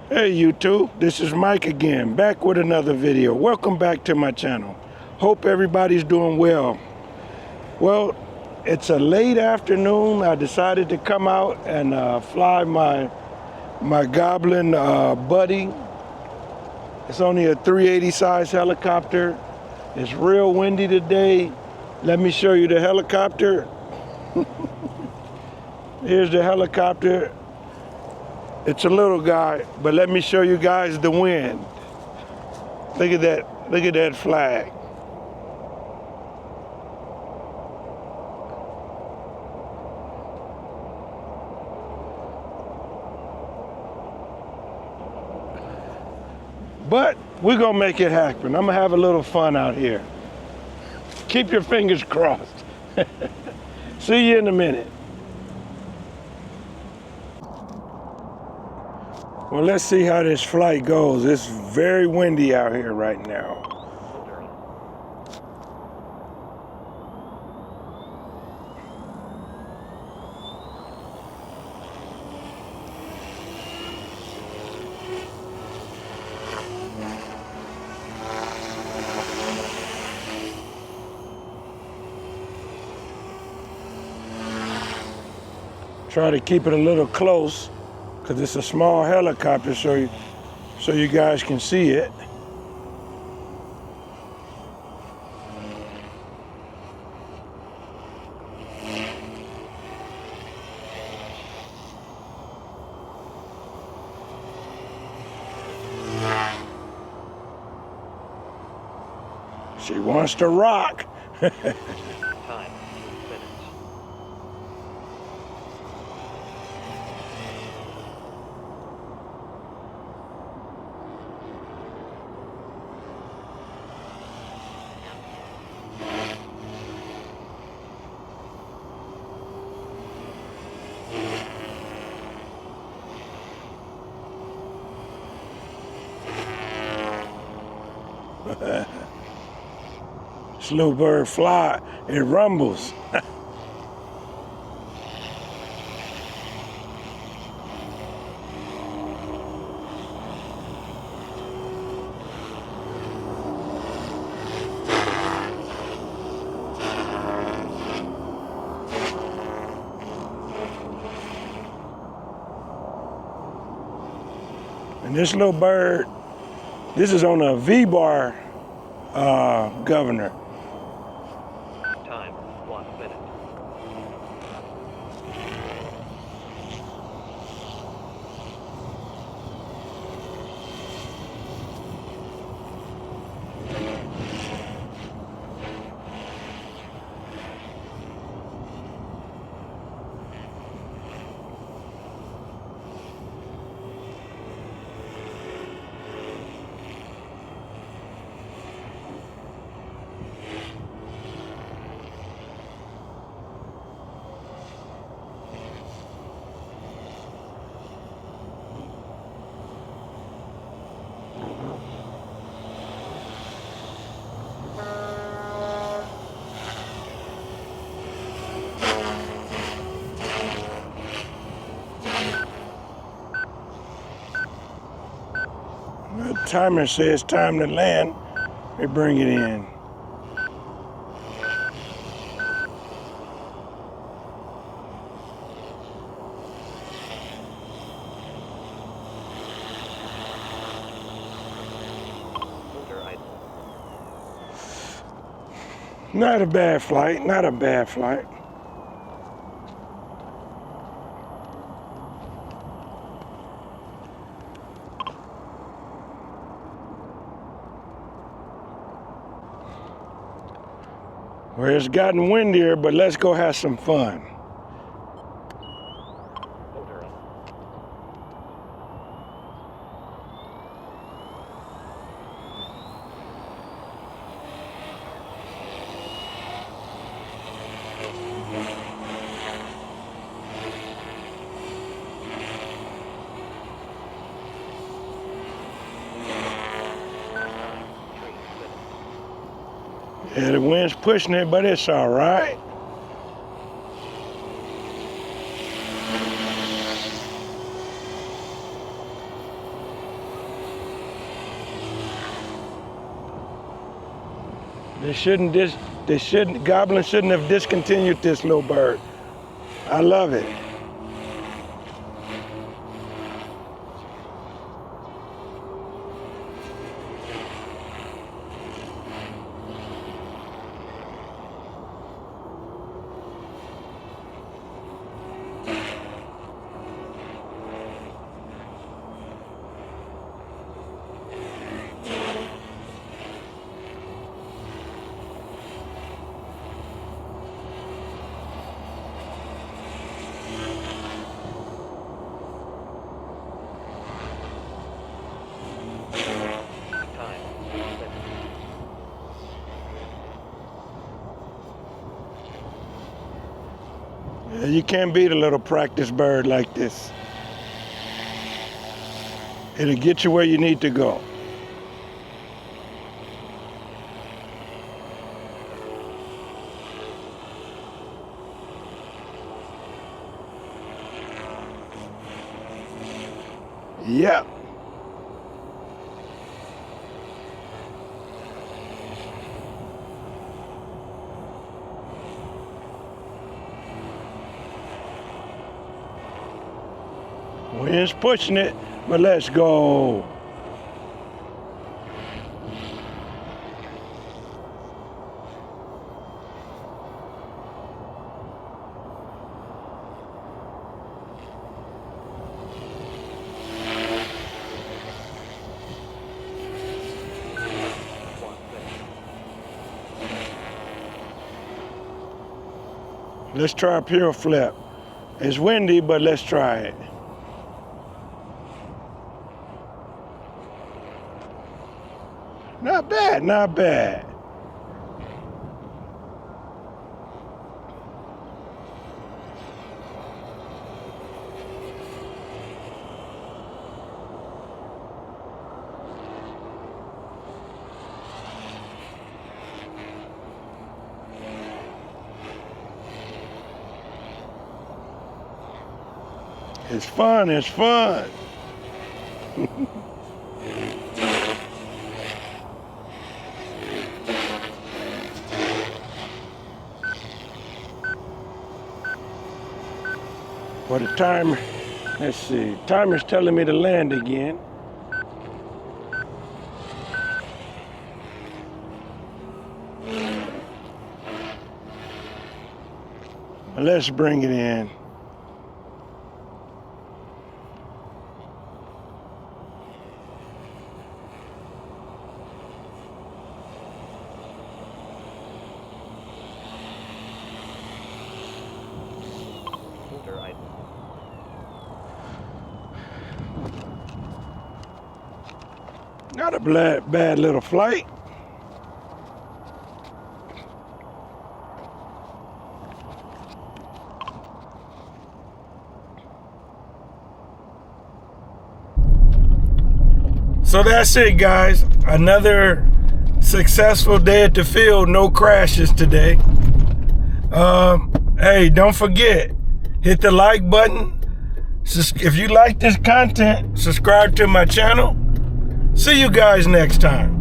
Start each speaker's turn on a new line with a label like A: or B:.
A: Hey YouTube, this is Mike again, back with another video. Welcome back to my channel. Hope everybody's doing well. Well, it's a late afternoon. I decided to come out and fly my Goblin buddy. It's only a 380 size helicopter. It's real windy today. Let me show you the helicopter. Here's the helicopter. It's a little guy, but let me show you guys the wind. Look at that flag. But we're gonna make it happen. I'm gonna have a little fun out here. Keep your fingers crossed. See you in a minute. Well, let's see how this flight goes. It's very windy out here right now. Try to keep it a little close, because it's a small helicopter, so you guys can see it. She wants to rock.
B: Time, 2 minutes.
A: This little bird fly, it rumbles. And this little bird, this is on a V-bar governor.
B: Time, 1 minute.
A: The timer says time to land. We bring it in. Not a bad flight, not a bad flight. Well, it's gotten windier, but let's go have some fun. Yeah, the wind's pushing it, but it's all right. Goblin shouldn't have discontinued this little bird. I love it.
B: Time 1 minute.
A: You can't beat a little practice bird like this. It'll get you where you need to go. Yep. Wind's pushing it, but let's go. Let's try a pure flip. It's windy, but let's try it. Not bad, not bad. It's fun, it's fun. Well, the timer, let's see, timer's telling me to land again. Let's bring it in. Not a bad little flight. So that's it, guys. Another successful day at the field. No crashes today. Hey, don't forget, hit the like button. If you like this content, subscribe to my channel. See you guys next time.